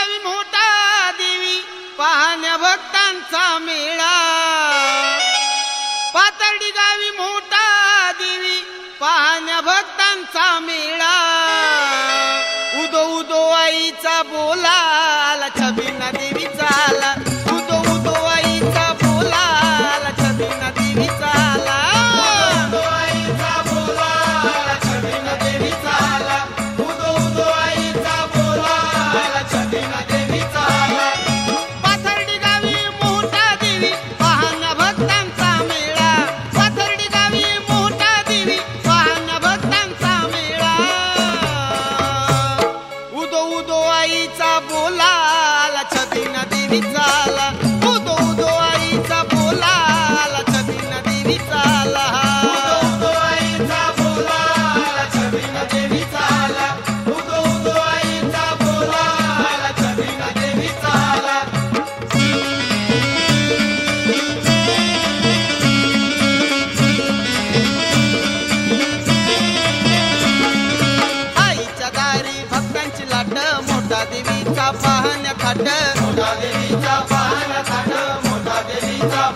गावी मोठा देवी पाहण्या भक्तांचा मेळा पाथर्डी गावी मोठा देवी पाहण्या भक्तांचा मेळा उदो उदो आईचा बोला आला छबिना देवीचा आला उदो उदो आईचा बोला आला छबिना देवीचा आला उदो आईचा बोला आला छबिना देवीचा आला उदो उदो आईचा बोला आला छबिना देवीचा आला पाथर्डी गावी मोठा देवी पाहण्या भक्तांचा मेळा पाथर्डी गावी मोठा देवी पाहण्या भक्तांचा मेळा उदो उदो आईचा बोला आला छबिना देवीचा आला उदो उदो आईचा बोला आला छबिना देवीचा आला उदो उदो आईचा बोला आला छबिना देवीचा आला उदो उदो आईचा बोला आला छबिना देवीचा आला आईच्या दारी भक्तांची लाट मोठा देवीचा पाहण्या थाट मोठा देवीचा पाहण्या थाट मोठा देवीचा